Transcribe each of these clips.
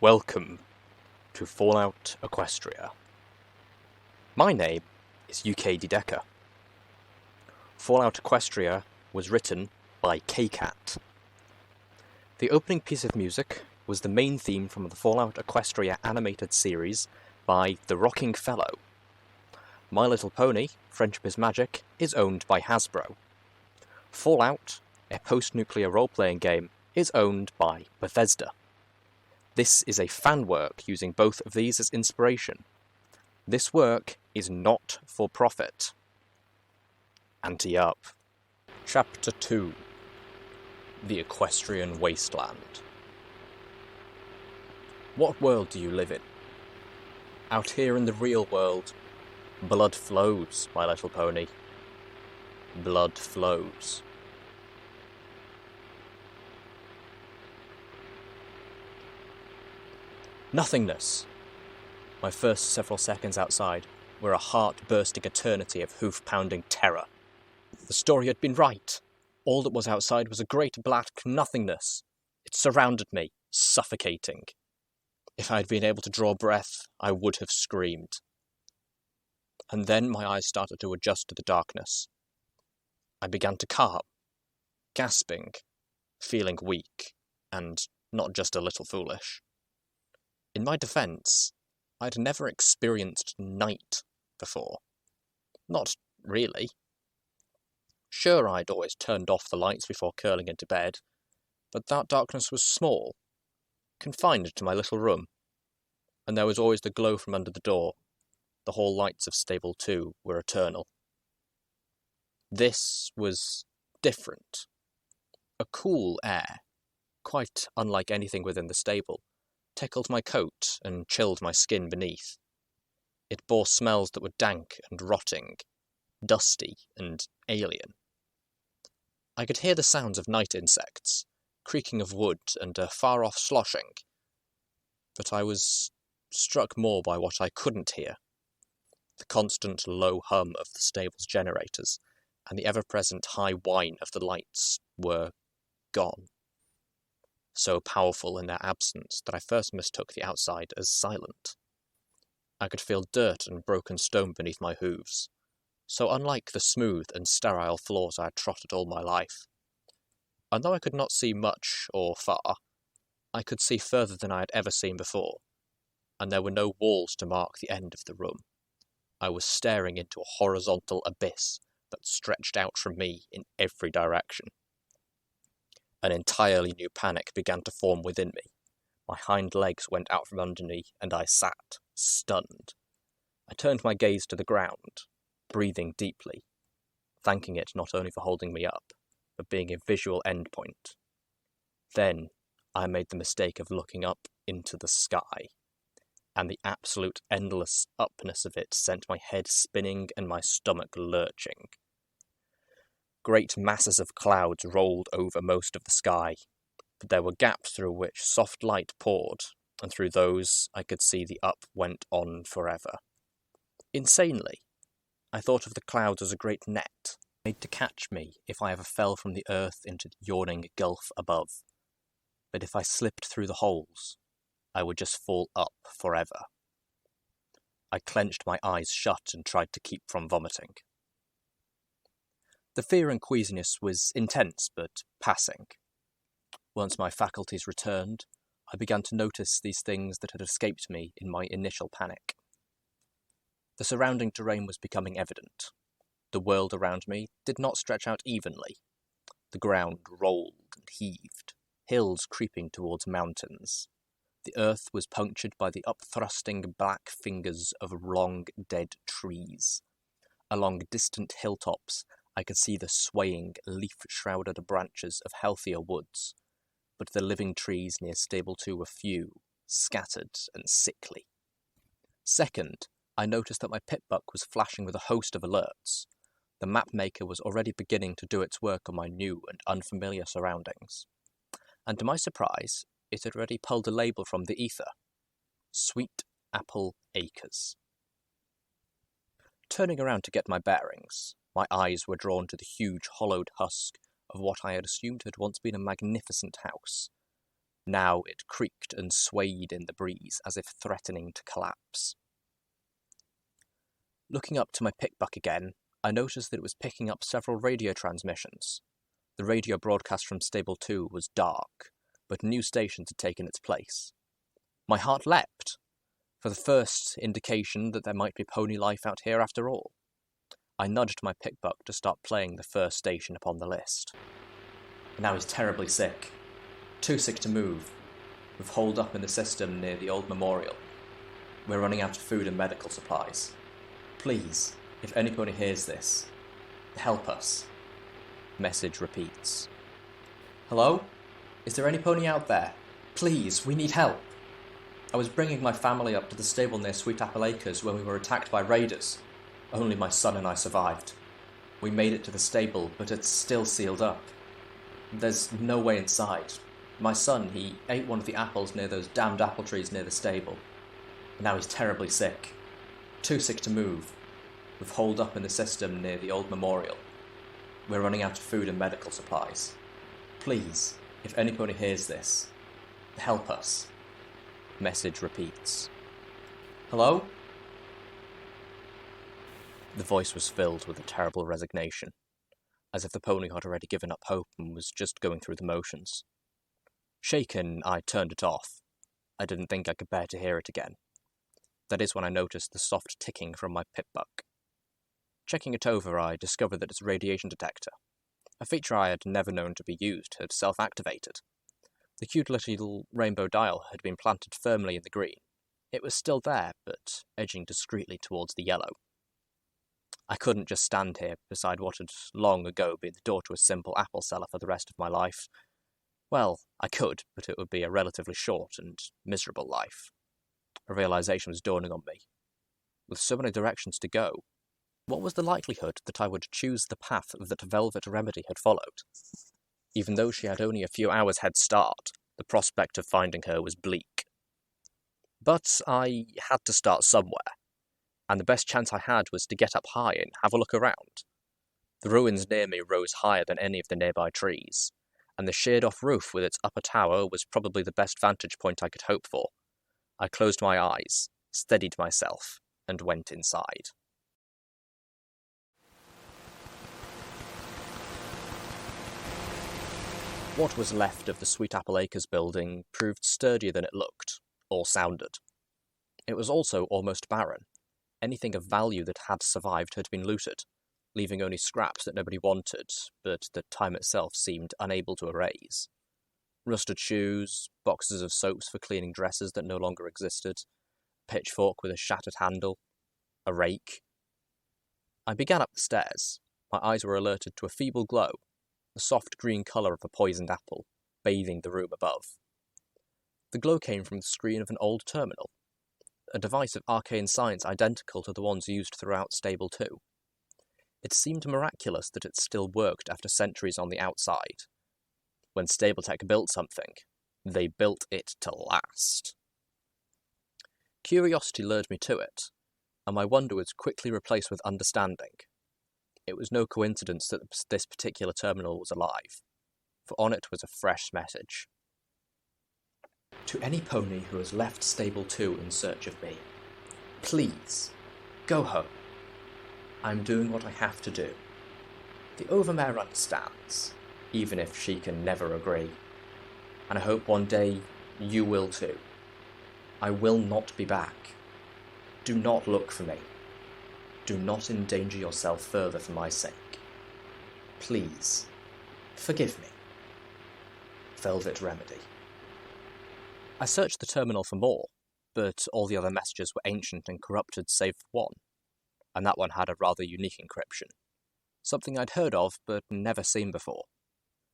Welcome to Fallout Equestria. My name is Ukedideka. Fallout Equestria was written by KkatMy. The opening piece of music was the main theme from the Fallout Equestria animated series by TheRockingFeller. My Little Pony, Friendship is Magic, is owned by Hasbro. Fallout, a post-nuclear role-playing game, is owned by Bethesda. This is a fan work using both of these as inspiration. This work is not for profit. Ante up. Chapter 2. The Equestrian Wasteland. What world do you live in? Out here in the real world, blood flows, my little pony. Blood flows. Nothingness. My first several seconds outside were a heart-bursting eternity of hoof-pounding terror. The story had been right. All that was outside was a great black nothingness. It surrounded me, suffocating. If I had been able to draw breath, I would have screamed. And then my eyes started to adjust to the darkness. I began to calm, gasping, feeling weak, and not just a little foolish. In my defense, I'd never experienced night before. Not really. Sure, I'd always turned off the lights before curling into bed, but that darkness was small, confined to my little room, and there was always the glow from under the door. The hall lights of Stable-tec were eternal. This was different. A cool air, quite unlike anything within the stable, tickled my coat and chilled my skin beneath. It bore smells that were dank and rotting, dusty and alien. I could hear the sounds of night insects, creaking of wood and a far-off sloshing, but I was struck more by what I couldn't hear. The constant low hum of the stable's generators and the ever-present high whine of the lights were gone. So powerful in their absence that I first mistook the outside as silent. I could feel dirt and broken stone beneath my hooves, so unlike the smooth and sterile floors I had trotted all my life. And though I could not see much or far, I could see further than I had ever seen before, and there were no walls to mark the end of the room. I was staring into a horizontal abyss that stretched out from me in every direction. An entirely new panic began to form within me. My hind legs went out from under me, and I sat, stunned. I turned my gaze to the ground, breathing deeply, thanking it not only for holding me up, but being a visual endpoint. Then I made the mistake of looking up into the sky, and the absolute endless upness of it sent my head spinning and my stomach lurching. Great masses of clouds rolled over most of the sky, but there were gaps through which soft light poured, and through those I could see the up went on forever. Insanely, I thought of the clouds as a great net, made to catch me if I ever fell from the earth into the yawning gulf above. But if I slipped through the holes, I would just fall up forever. I clenched my eyes shut and tried to keep from vomiting. The fear and queasiness was intense but passing. Once my faculties returned, I began to notice these things that had escaped me in my initial panic. The surrounding terrain was becoming evident. The world around me did not stretch out evenly. The ground rolled and heaved, hills creeping towards mountains. The earth was punctured by the upthrusting black fingers of long dead trees. Along distant hilltops, I could see the swaying, leaf-shrouded branches of healthier woods, but the living trees near Stable-tec were few, scattered and sickly. Second, I noticed that my pitbuck was flashing with a host of alerts. The mapmaker was already beginning to do its work on my new and unfamiliar surroundings. And to my surprise, it had already pulled a label from the ether. Sweet Apple Acres. Turning around to get my bearings, my eyes were drawn to the huge hollowed husk of what I had assumed had once been a magnificent house. Now it creaked and swayed in the breeze as if threatening to collapse. Looking up to my pickbuck again, I noticed that it was picking up several radio transmissions. The radio broadcast from Stable-tec was dark, but new stations had taken its place. My heart leapt, for the first indication that there might be pony life out here after all. I nudged my pickbuck to start playing the first station upon the list. Now he's terribly sick. Too sick to move. We've holed up in the system near the old memorial. We're running out of food and medical supplies. Please, if any pony hears this, help us. Message repeats. Hello? Is there any pony out there? Please, we need help. I was bringing my family up to the stable near Sweet Apple Acres when we were attacked by raiders. Only my son and I survived. We made it to the stable, but it's still sealed up. There's no way inside. My son, he ate one of the apples near those damned apple trees near the stable. And now he's terribly sick. Too sick to move. We've holed up in the system near the old memorial. We're running out of food and medical supplies. Please, if any pony hears this, help us. Message repeats. Hello? The voice was filled with a terrible resignation, as if the pony had already given up hope and was just going through the motions. Shaken, I turned it off. I didn't think I could bear to hear it again. That is when I noticed the soft ticking from my pitbuck. Checking it over, I discovered that its radiation detector, a feature I had never known to be used, had self-activated. The cute little rainbow dial had been planted firmly in the green. It was still there, but edging discreetly towards the yellow. I couldn't just stand here beside what had long ago been the door to a simple apple seller for the rest of my life. Well, I could, but it would be a relatively short and miserable life. A realization was dawning on me. With so many directions to go, what was the likelihood that I would choose the path that Velvet Remedy had followed? Even though she had only a few hours' head start, the prospect of finding her was bleak. But I had to start somewhere, and the best chance I had was to get up high and have a look around. The ruins near me rose higher than any of the nearby trees, and the sheared-off roof with its upper tower was probably the best vantage point I could hope for. I closed my eyes, steadied myself, and went inside. What was left of the Sweet Apple Acres building proved sturdier than it looked, or sounded. It was also almost barren. Anything of value that had survived had been looted, leaving only scraps that nobody wanted, but that time itself seemed unable to erase. Rusted shoes, boxes of soaps for cleaning dresses that no longer existed, a pitchfork with a shattered handle, a rake. I began up the stairs. My eyes were alerted to a feeble glow, the soft green colour of a poisoned apple, bathing the room above. The glow came from the screen of an old terminal, a device of arcane science identical to the ones used throughout Stable-tec. It seemed miraculous that it still worked after centuries on the outside. when Stable-tec built something, they built it to last. Curiosity lured me to it, and my wonder was quickly replaced with understanding. It was no coincidence that this particular terminal was alive, for on it was a fresh message. To any pony who has left Stable 2 in search of me, please, go home. I'm doing what I have to do. The overmare understands, even if she can never agree. And I hope one day you will too. I will not be back. Do not look for me. Do not endanger yourself further for my sake. Please, forgive me. Velvet Remedy. I searched the terminal for more, but all the other messages were ancient and corrupted save one, and that one had a rather unique encryption. Something I'd heard of but never seen before.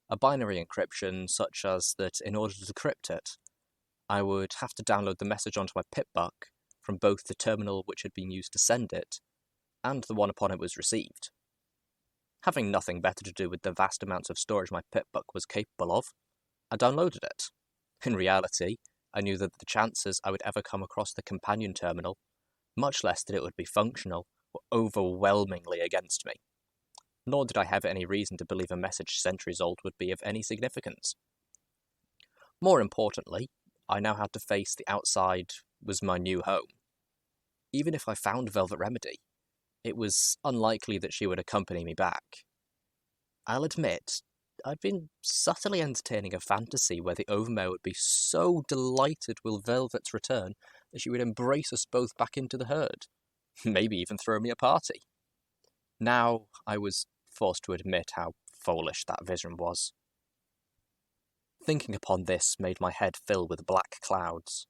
A binary encryption such as that in order to decrypt it, I would have to download the message onto my pipbuck from both the terminal which had been used to send it and the one upon it was received. Having nothing better to do with the vast amounts of storage my pipbuck was capable of, I downloaded it. In reality, I knew that the chances I would ever come across the companion terminal, much less that it would be functional, were overwhelmingly against me. Nor did I have any reason to believe a message centuries old would be of any significance. More importantly, I now had to face the outside was my new home. Even if I found Velvet Remedy, it was unlikely that she would accompany me back. I'll admit, I'd been subtly entertaining a fantasy where the overmare would be so delighted with Velvet's return that she would embrace us both back into the herd, maybe even throw me a party. Now I was forced to admit how foolish that vision was. Thinking upon this made my head fill with black clouds,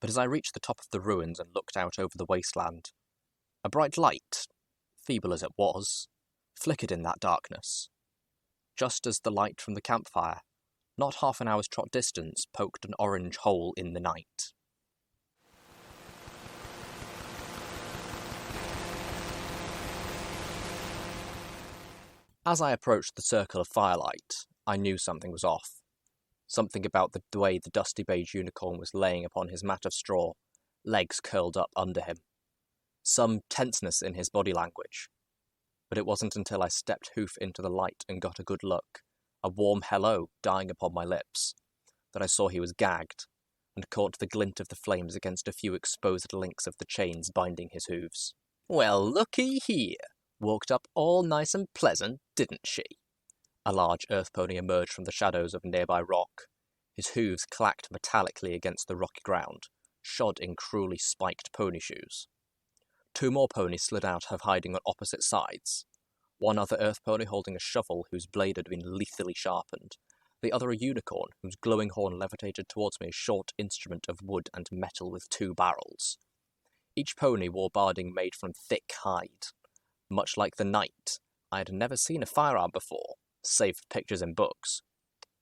but as I reached the top of the ruins and looked out over the wasteland, a bright light, feeble as it was, flickered in that darkness, just as the light from the campfire, not half an hour's trot distance, poked an orange hole in the night. As I approached the circle of firelight, I knew something was off. Something about the way the dusty beige unicorn was laying upon his mat of straw, legs curled up under him. Some tenseness in his body language. But it wasn't until I stepped hoof into the light and got a good look, a warm hello dying upon my lips, that I saw he was gagged, and caught the glint of the flames against a few exposed links of the chains binding his hooves. "Well, looky here. Walked up all nice and pleasant, didn't she?" A large earth pony emerged from the shadows of a nearby rock. His hooves clacked metallically against the rocky ground, shod in cruelly spiked pony shoes. Two more ponies slid out of hiding on opposite sides. One other earth pony holding a shovel whose blade had been lethally sharpened. The other a unicorn whose glowing horn levitated towards me a short instrument of wood and metal with two barrels. Each pony wore barding made from thick hide. Much like the knight, I had never seen a firearm before, save for pictures in books.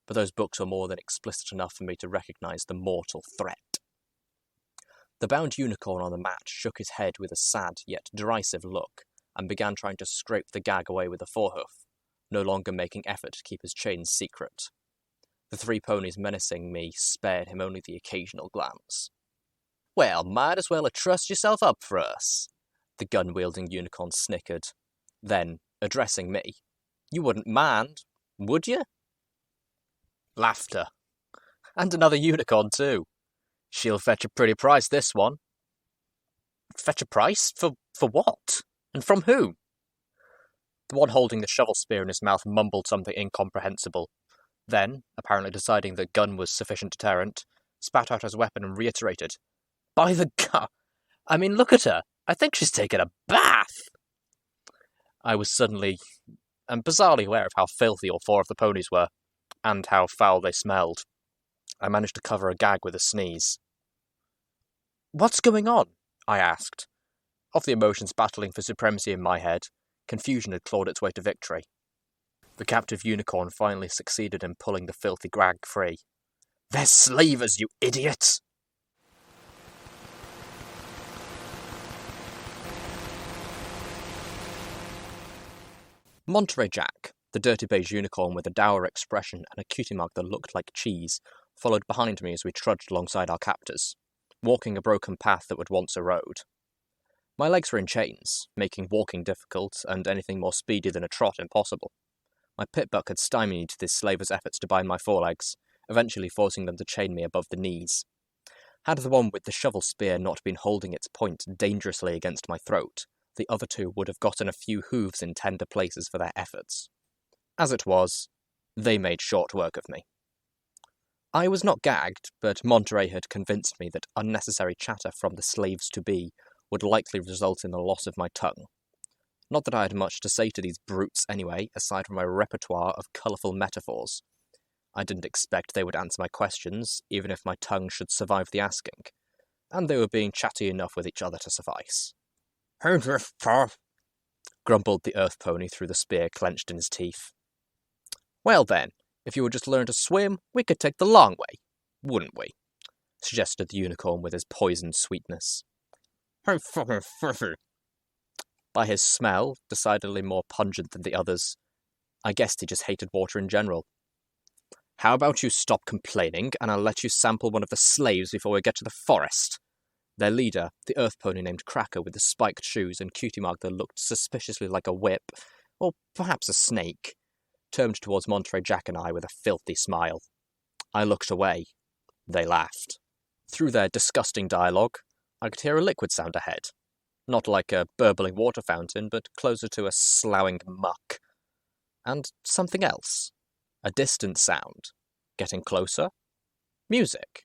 But those books were more than explicit enough for me to recognize the mortal threat. The bound unicorn on the mat shook his head with a sad yet derisive look, and began trying to scrape the gag away with a forehoof, no longer making effort to keep his chains secret. The three ponies menacing me spared him only the occasional glance. "Well, might as well trust yourself up for us," the gun-wielding unicorn snickered. Then, addressing me, "You wouldn't mind, would you?" Laughter. "And another unicorn, too. She'll fetch a pretty price, this one." "Fetch a price? For what? And from whom?" The one holding the shovel spear in his mouth mumbled something incomprehensible. Then, apparently deciding that gun was sufficient deterrent, spat out his weapon and reiterated, "By the I mean, look at her. I think she's taken a bath." I was suddenly and bizarrely aware of how filthy all four of the ponies were, and how foul they smelled. I managed to cover a gag with a sneeze. "What's going on?" I asked. Of the emotions battling for supremacy in my head, confusion had clawed its way to victory. The captive unicorn finally succeeded in pulling the filthy gag free. "They're slavers, you idiot!" Monterey Jack, The dirty beige unicorn with a dour expression and a cutie mark that looked like cheese followed behind me as we trudged alongside our captors, walking a broken path that was once a road. My legs were in chains, making walking difficult and anything more speedy than a trot impossible. My pitbuck had stymied this slaver's efforts to bind my forelegs, eventually forcing them to chain me above the knees. Had the one with the shovel spear not been holding its point dangerously against my throat, the other two would have gotten a few hooves in tender places for their efforts. As it was, they made short work of me. I was not gagged, but Monterey had convinced me that unnecessary chatter from the slaves-to-be would likely result in the loss of my tongue. Not that I had much to say to these brutes anyway, aside from my repertoire of colourful metaphors. I didn't expect they would answer my questions, even if my tongue should survive the asking, and they were being chatty enough with each other to suffice. Grumbled the earth pony through the spear clenched in his teeth. Well then, if you would just learn to swim, we could take the long way, wouldn't we? Suggested the unicorn with his poisoned sweetness. By his smell, decidedly more pungent than the others, I guessed he just hated water in general. How about you stop complaining, and I'll let you sample one of the slaves before we get to the forest? Their leader, the earth pony named Cracker with the spiked shoes and cutie mark that looked suspiciously like a whip, or perhaps a snake, turned towards Monterey Jack and I with a filthy smile. I looked away. They laughed. Through their disgusting dialogue, I could hear a liquid sound ahead. Not like a burbling water fountain, but closer to a sloughing muck. And something else. A distant sound. Getting closer. Music.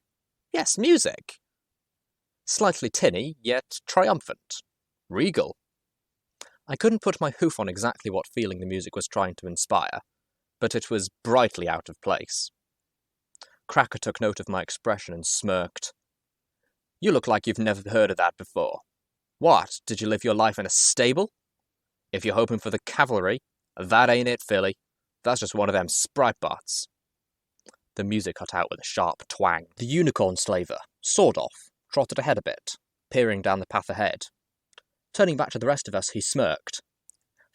Yes, music. Slightly tinny, yet triumphant. Regal. I couldn't put my hoof on exactly what feeling the music was trying to inspire, but it was brightly out of place. Cracker took note of my expression and smirked. You look like you've never heard of that before. What, did you live your life in a stable? If you're hoping for the cavalry, that ain't it, Philly. That's just one of them sprite bots. The music cut out with a sharp twang. The unicorn slaver, sawed off, trotted ahead a bit, peering down the path ahead. Turning back to the rest of us, he smirked.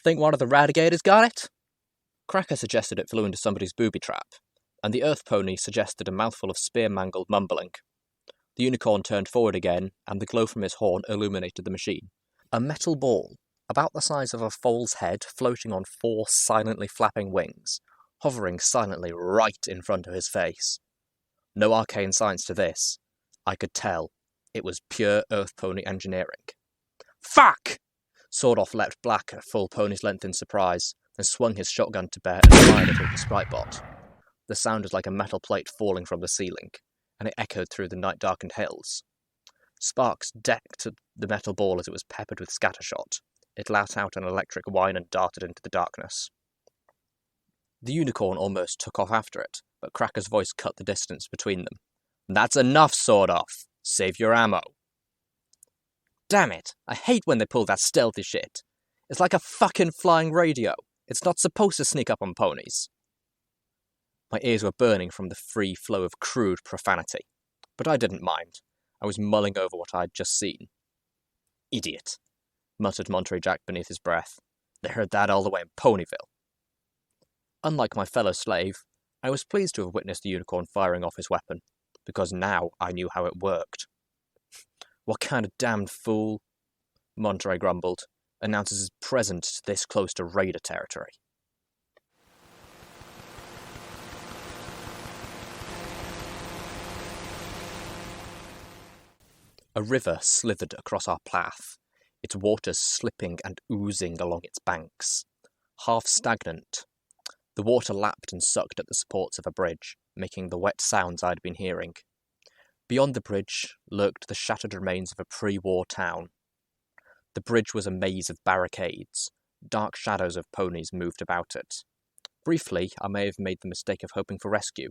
Think one of the radigators got it? Cracker suggested it flew into somebody's booby trap, and the earth pony suggested a mouthful of spear-mangled mumbling. The unicorn turned forward again, and the glow from his horn illuminated the machine. A metal ball, about the size of a foal's head, floating on 4 silently flapping wings, hovering silently right in front of his face. No arcane science to this. I could tell. It was pure earth pony engineering. Fuck! Sawed-off leapt back at full pony's length in surprise, then swung his shotgun to bear and fired it at the sprite-bot. The sound was like a metal plate falling from the ceiling, and it echoed through the night-darkened hills. Sparks decked the metal ball as it was peppered with scattershot. It let out an electric whine and darted into the darkness. The unicorn almost took off after it, but Cracker's voice cut the distance between them. That's enough, Sawed-off! Save your ammo! Damn it! I hate when they pull that stealthy shit. It's like a fucking flying radio. It's not supposed to sneak up on ponies. My ears were burning from the free flow of crude profanity, but I didn't mind. I was mulling over what I'd just seen. Idiot, muttered Monterey Jack beneath his breath. They heard that all the way in Ponyville. Unlike my fellow slave, I was pleased to have witnessed the unicorn firing off his weapon, because now I knew how it worked. What kind of damned fool, Monterey grumbled, announces his presence this close to raider territory. A river slithered across our path, its waters slipping and oozing along its banks. Half stagnant, the water lapped and sucked at the supports of a bridge, making the wet sounds I'd been hearing. Beyond the bridge lurked the shattered remains of a pre-war town. The bridge was a maze of barricades. Dark shadows of ponies moved about it. Briefly, I may have made the mistake of hoping for rescue,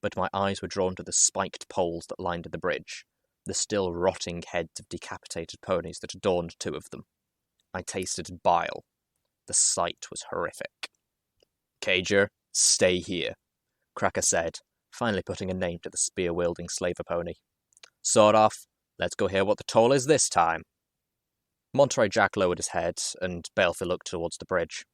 but my eyes were drawn to the spiked poles that lined the bridge, the still rotting heads of decapitated ponies that adorned 2 of them. I tasted bile. The sight was horrific. Cager, stay here, Cracker said, finally putting a name to the spear-wielding slaver pony. Sawed-off, let's go hear what the toll is this time. Monterey Jack lowered his head, and balefully looked towards the bridge.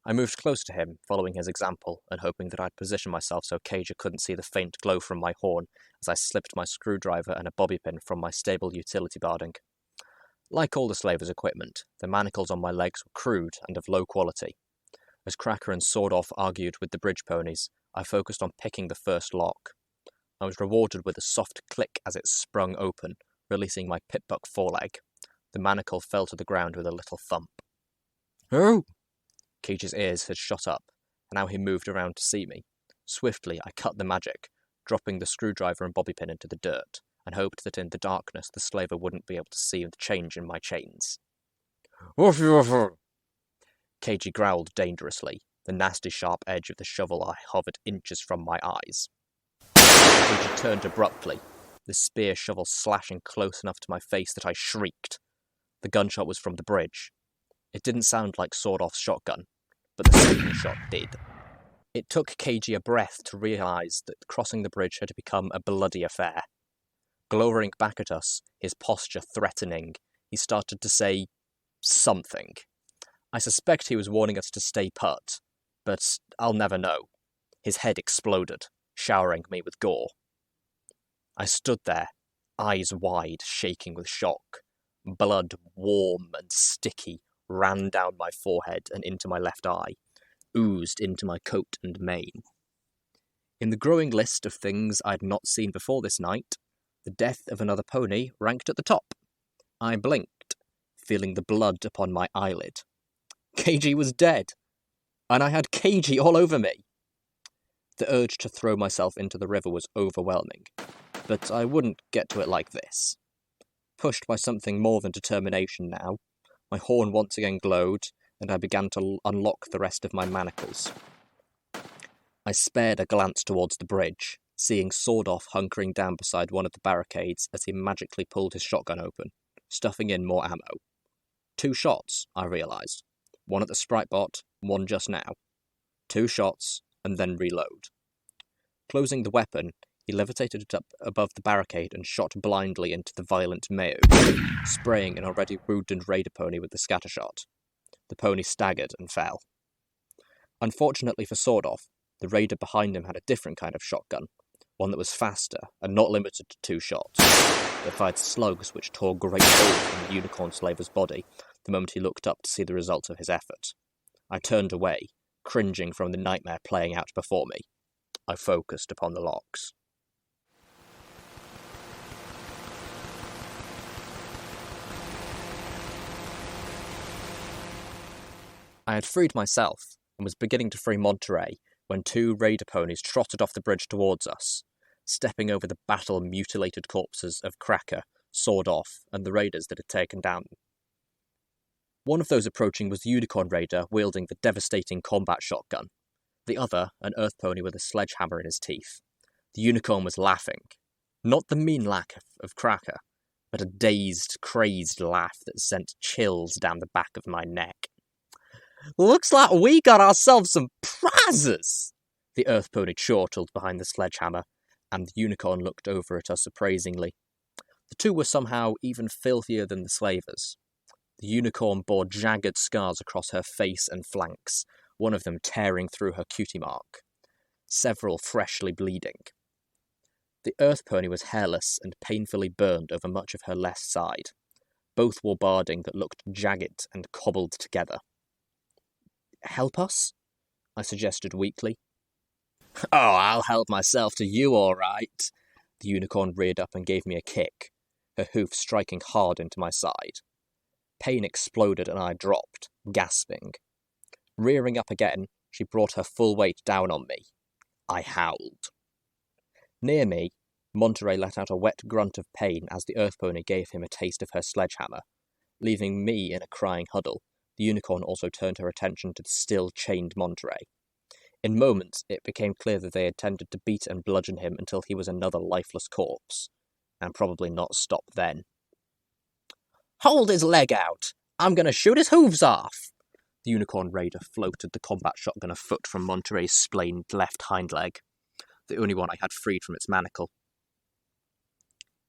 I moved close to him, following his example, and hoping that I'd position myself so Cager couldn't see the faint glow from my horn as I slipped my screwdriver and a bobby pin from my stable utility barding. Like all the slaver's equipment, the manacles on my legs were crude and of low quality. As Cracker and Sawed-Off argued with the bridge ponies, I focused on picking the first lock. I was rewarded with a soft click as it sprung open, releasing my pip-buck foreleg. The manacle fell to the ground with a little thump. "Oh!" Cage's ears had shot up, and now he moved around to see me. Swiftly, I cut the magic, dropping the screwdriver and bobby pin into the dirt, and hoped that in the darkness the slaver wouldn't be able to see the change in my chains. "Woof, woof, woof." Cagey growled dangerously, the nasty sharp edge of the shovel eye hovered inches from my eyes. Cagey turned abruptly, the spear shovel slashing close enough to my face that I shrieked. The gunshot was from the bridge. It didn't sound like Sawed-Off's shotgun, but the second shot did. It took Cagey a breath to realise that crossing the bridge had become a bloody affair. Glowering back at us, his posture threatening, he started to say something. I suspect he was warning us to stay put, but I'll never know. His head exploded, showering me with gore. I stood there, eyes wide, shaking with shock. Blood, warm and sticky, ran down my forehead and into my left eye, oozed into my coat and mane. In the growing list of things I'd not seen before this night, the death of another pony ranked at the top. I blinked, feeling the blood upon my eyelid. Cagey was dead, and I had Cagey all over me. The urge to throw myself into the river was overwhelming, but I wouldn't get to it like this. Pushed by something more than determination now, my horn once again glowed, and I began to unlock the rest of my manacles. I spared a glance towards the bridge, seeing Sawed-Off hunkering down beside one of the barricades as he magically pulled his shotgun open, stuffing in more ammo. 2 shots, I realised. One at the sprite bot, one just now. 2 shots, and then reload. Closing the weapon, he levitated it up above the barricade and shot blindly into the violent Mayo, spraying an already wounded raider pony with the scattershot. The pony staggered and fell. Unfortunately for Sawed-Off, the raider behind him had a different kind of shotgun, one that was faster and not limited to 2 shots, that fired slugs which tore great holes in the unicorn slaver's body the moment he looked up to see the result of his effort. I turned away, cringing from the nightmare playing out before me. I focused upon the locks. I had freed myself, and was beginning to free Monterey, when 2 raider ponies trotted off the bridge towards us, stepping over the battle-mutilated corpses of Cracker, Sawed-Off, and the raiders that had taken down them. One of those approaching was the Unicorn Raider wielding the devastating combat shotgun, the other an earth pony with a sledgehammer in his teeth. The unicorn was laughing, not the mean laugh of Cracker, but a dazed, crazed laugh that sent chills down the back of my neck. "Looks like we got ourselves some prizes!" The earth pony chortled behind the sledgehammer, and the unicorn looked over at us appraisingly. The 2 were somehow even filthier than the slavers. The unicorn bore jagged scars across her face and flanks, one of them tearing through her cutie mark, several freshly bleeding. The earth pony was hairless and painfully burned over much of her left side. Both wore barding that looked jagged and cobbled together. "Help us?" I suggested weakly. "Oh, I'll help myself to you, all right." The unicorn reared up and gave me a kick, her hoof striking hard into my side. Pain exploded and I dropped, gasping. Rearing up again, she brought her full weight down on me. I howled. Near me, Monterey let out a wet grunt of pain as the earth pony gave him a taste of her sledgehammer. Leaving me in a crying huddle, the unicorn also turned her attention to the still-chained Monterey. In moments, it became clear that they intended to beat and bludgeon him until he was another lifeless corpse, and probably not stop then. "Hold his leg out! I'm going to shoot his hooves off!" The unicorn raider floated the combat shotgun a foot from Monterey's splaned left hind leg, the only one I had freed from its manacle.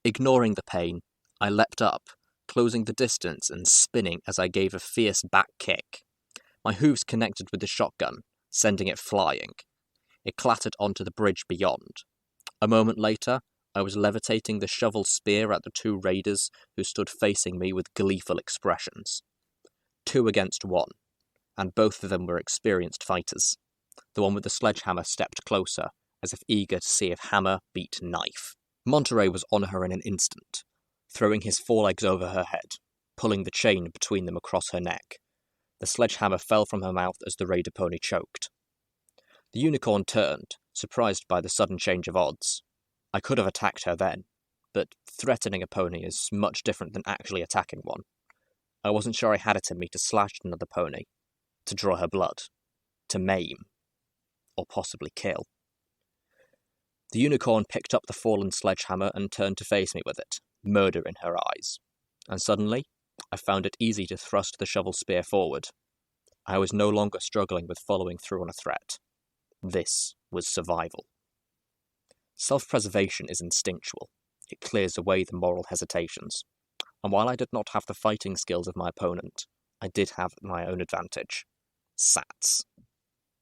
Ignoring the pain, I leapt up, closing the distance and spinning as I gave a fierce back kick. My hooves connected with the shotgun, sending it flying. It clattered onto the bridge beyond. A moment later, I was levitating the shovel spear at the two raiders who stood facing me with gleeful expressions. 2 against 1, and both of them were experienced fighters. The one with the sledgehammer stepped closer, as if eager to see if hammer beat knife. Monterey was on her in an instant, throwing his forelegs over her head, pulling the chain between them across her neck. The sledgehammer fell from her mouth as the raider pony choked. The unicorn turned, surprised by the sudden change of odds. I could have attacked her then, but threatening a pony is much different than actually attacking one. I wasn't sure I had it in me to slash another pony, to draw her blood, to maim, or possibly kill. The unicorn picked up the fallen sledgehammer and turned to face me with it, murder in her eyes. And suddenly, I found it easy to thrust the shovel spear forward. I was no longer struggling with following through on a threat. This was survival. Self-preservation is instinctual. It clears away the moral hesitations. And while I did not have the fighting skills of my opponent, I did have my own advantage. Sats.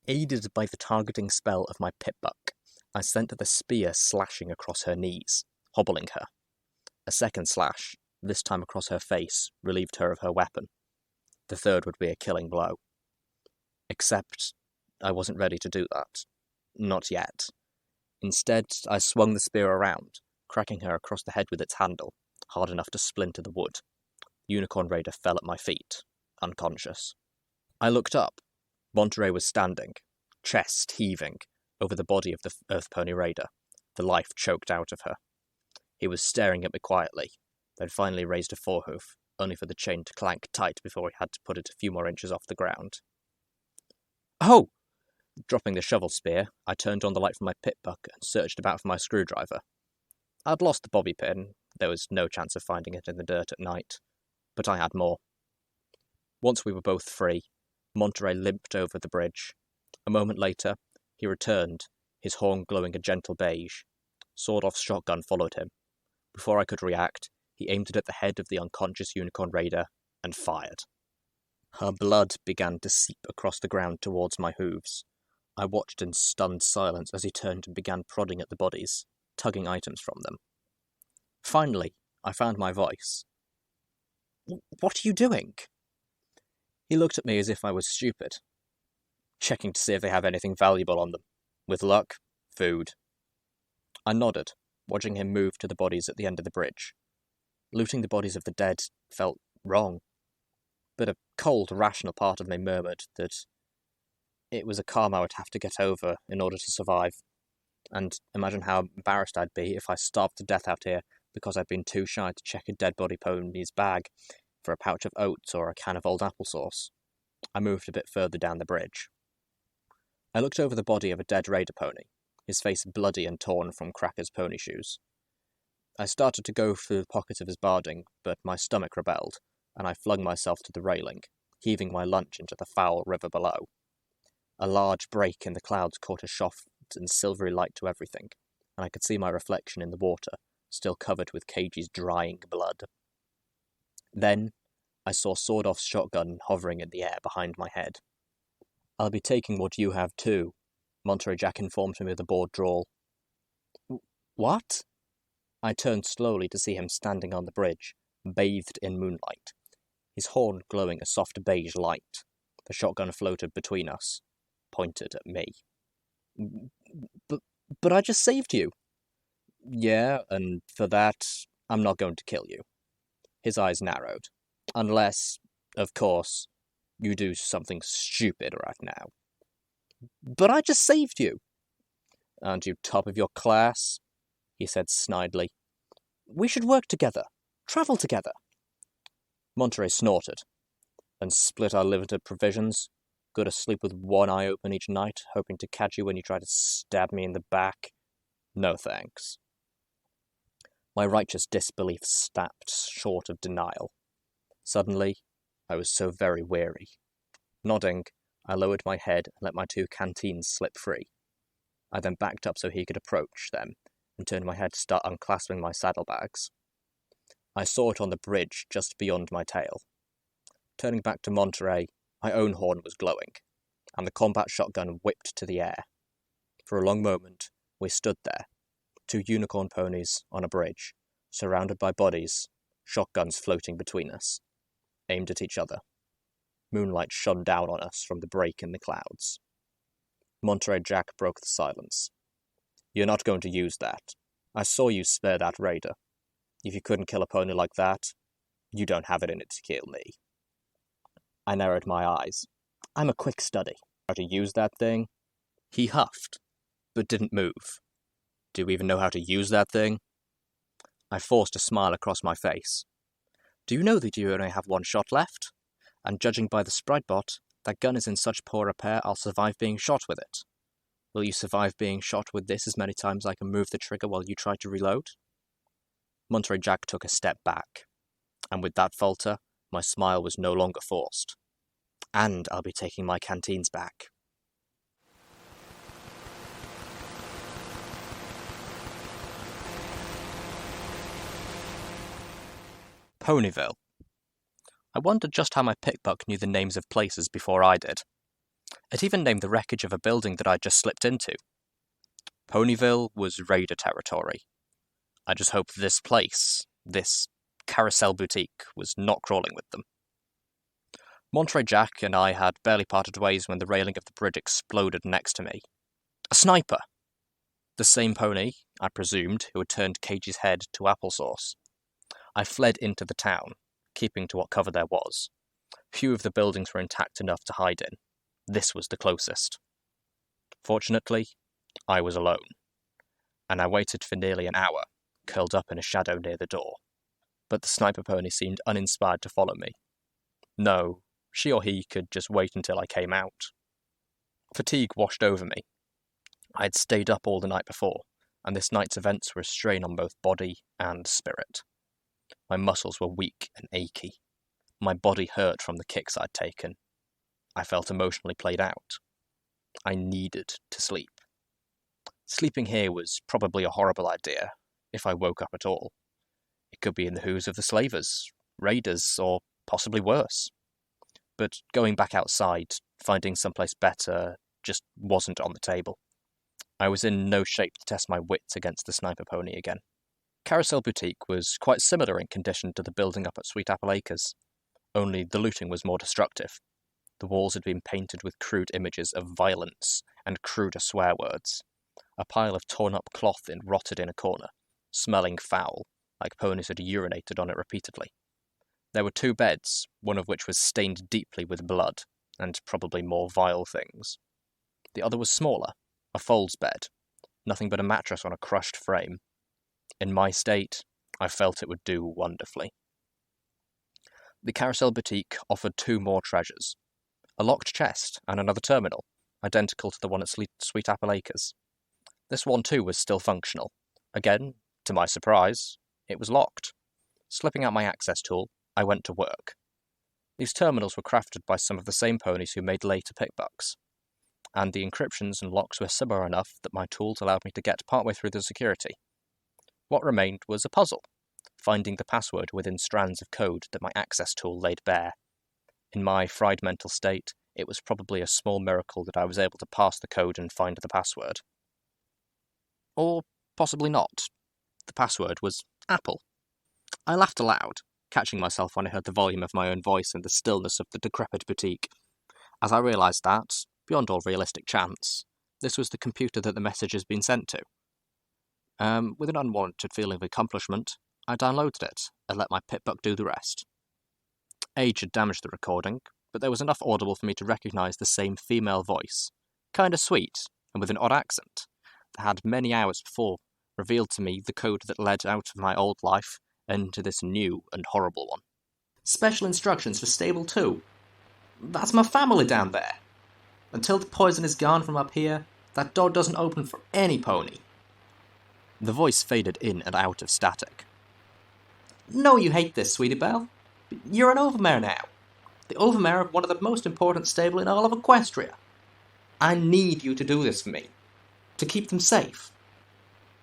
Aided by the targeting spell of my pip-buck, I sent the spear slashing across her knees, hobbling her. A second slash, this time across her face, relieved her of her weapon. The third would be a killing blow. Except I wasn't ready to do that. Not yet. Instead, I swung the spear around, cracking her across the head with its handle, hard enough to splinter the wood. The unicorn raider fell at my feet, unconscious. I looked up. Monterey was standing, chest heaving, over the body of the Earth Pony Raider, the life choked out of her. He was staring at me quietly, then finally raised a forehoof, only for the chain to clank tight before he had to put it a few more inches off the ground. Oh! Dropping the shovel spear, I turned on the light from my pip-buck and searched about for my screwdriver. I'd lost the bobby pin, there was no chance of finding it in the dirt at night, but I had more. Once we were both free, Monterey limped over the bridge. A moment later, he returned, his horn glowing a gentle beige. Sawed-off shotgun followed him. Before I could react, he aimed it at the head of the unconscious unicorn raider and fired. Her blood began to seep across the ground towards my hooves. I watched in stunned silence as he turned and began prodding at the bodies, tugging items from them. Finally, I found my voice. "What are you doing?" He looked at me as if I was stupid. "Checking to see if they have anything valuable on them. With luck, food." I nodded, watching him move to the bodies at the end of the bridge. Looting the bodies of the dead felt wrong, but a cold, rational part of me murmured that it was a karma I would have to get over in order to survive, and imagine how embarrassed I'd be if I starved to death out here because I'd been too shy to check a dead body pony's bag for a pouch of oats or a can of old applesauce. I moved a bit further down the bridge. I looked over the body of a dead raider pony, his face bloody and torn from Cracker's pony shoes. I started to go through the pocket of his barding, but my stomach rebelled, and I flung myself to the railing, heaving my lunch into the foul river below. A large break in the clouds caught a soft and silvery light to everything, and I could see my reflection in the water, still covered with Cage's drying blood. Then I saw Sawed-Off's shotgun hovering in the air behind my head. "I'll be taking what you have too," Monterey Jack informed me with a bored drawl. "What?" I turned slowly to see him standing on the bridge, bathed in moonlight, his horn glowing a soft beige light. The shotgun floated between us, pointed at me. But I just saved you." "Yeah, and for that, I'm not going to kill you." His eyes narrowed. "Unless, of course, you do something stupid right now." "But I just saved you." "Aren't you top of your class?" he said snidely. "We should work together, travel together." Monterey snorted, and split our limited provisions. Go to sleep with one eye open each night, hoping to catch you when you try to stab me in the back. No thanks. My righteous disbelief snapped short of denial. Suddenly, I was so very weary. Nodding, I lowered my head and let my two canteens slip free. I then backed up so he could approach them, and turned my head to start unclasping my saddlebags. I saw it on the bridge just beyond my tail. Turning back to Monterey, My own horn was glowing, and the combat shotgun whipped to the air. For a long moment, we stood there, two unicorn ponies on a bridge, surrounded by bodies, shotguns floating between us, aimed at each other. Moonlight shone down on us from the break in the clouds. Monterey Jack broke the silence. "You're not going to use that. I saw you spare that raider. If you couldn't kill a pony like that, you don't have it in it to kill me." I narrowed my eyes. "I'm a quick study. How to use that thing?" He huffed, but didn't move. "Do you even know how to use that thing?" I forced a smile across my face. "Do you know that you only have one shot left? And judging by the sprite bot, that gun is in such poor repair I'll survive being shot with it. Will you survive being shot with this as many times as I can move the trigger while you try to reload?" Monterey Jack took a step back, and with that falter, my smile was no longer forced. "And I'll be taking my canteens back." Ponyville. I wondered just how my pickbuck knew the names of places before I did. It even named the wreckage of a building that I'd just slipped into. Ponyville was raider territory. I just hoped this place, this Carousel Boutique, was not crawling with them. Monterey Jack and I had barely parted ways when the railing of the bridge exploded next to me. A sniper! The same pony, I presumed, who had turned Cage's head to applesauce. I fled into the town, keeping to what cover there was. Few of the buildings were intact enough to hide in. This was the closest. Fortunately, I was alone, and I waited for nearly an hour, curled up in a shadow near the door. But the sniper pony seemed uninspired to follow me. No, she or he could just wait until I came out. Fatigue washed over me. I had stayed up all the night before, and this night's events were a strain on both body and spirit. My muscles were weak and achy. My body hurt from the kicks I'd taken. I felt emotionally played out. I needed to sleep. Sleeping here was probably a horrible idea, if I woke up at all. It could be in the hooves of the slavers, raiders, or possibly worse. But going back outside, finding someplace better, just wasn't on the table. I was in no shape to test my wits against the sniper pony again. Carousel Boutique was quite similar in condition to the building up at Sweet Apple Acres, only the looting was more destructive. The walls had been painted with crude images of violence and cruder swear words. A pile of torn-up cloth rotted in a corner, smelling foul, like ponies had urinated on it repeatedly. There were 2 beds, one of which was stained deeply with blood, and probably more vile things. The other was smaller, a fold's bed, nothing but a mattress on a crushed frame. In my state, I felt it would do wonderfully. The Carousel Boutique offered 2 more treasures. A locked chest and another terminal, identical to the one at Sweet Apple Acres. This one too was still functional. Again, to my surprise, it was locked. Slipping out my access tool, I went to work. These terminals were crafted by some of the same ponies who made later pickbucks, and the encryptions and locks were similar enough that my tools allowed me to get partway through the security. What remained was a puzzle, finding the password within strands of code that my access tool laid bare. In my fried mental state, it was probably a small miracle that I was able to pass the code and find the password. Or possibly not. The password was Apple. I laughed aloud, catching myself when I heard the volume of my own voice in the stillness of the decrepit boutique, as I realised that, beyond all realistic chance, this was the computer that the message had been sent to. With an unwarranted feeling of accomplishment, I downloaded it and let my pitbuck do the rest. Age had damaged the recording, but there was enough audible for me to recognise the same female voice, kinda sweet and with an odd accent, that had many hours before revealed to me the code that led out of my old life and into this new and horrible one. "Special instructions for Stable 2. That's my family down there. Until the poison is gone from up here, that door doesn't open for any pony." The voice faded in and out of static. "Know you hate this, Sweetie Belle, but you're an overmare now. The overmare of one of the most important stable in all of Equestria. I need you to do this for me, to keep them safe.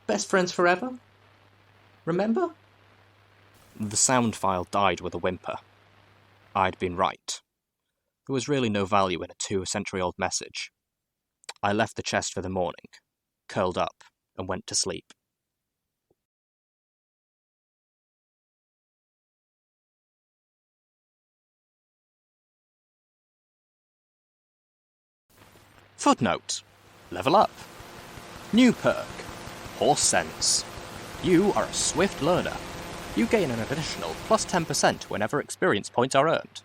Best friends forever? Remember?" The sound file died with a whimper. I'd been right. There was really no value in a 2-century-old message. I left the chest for the morning, curled up, and went to sleep. Footnote. Level up. New perk. Horse Sense. You are a swift learner. You gain an additional plus 10% whenever experience points are earned.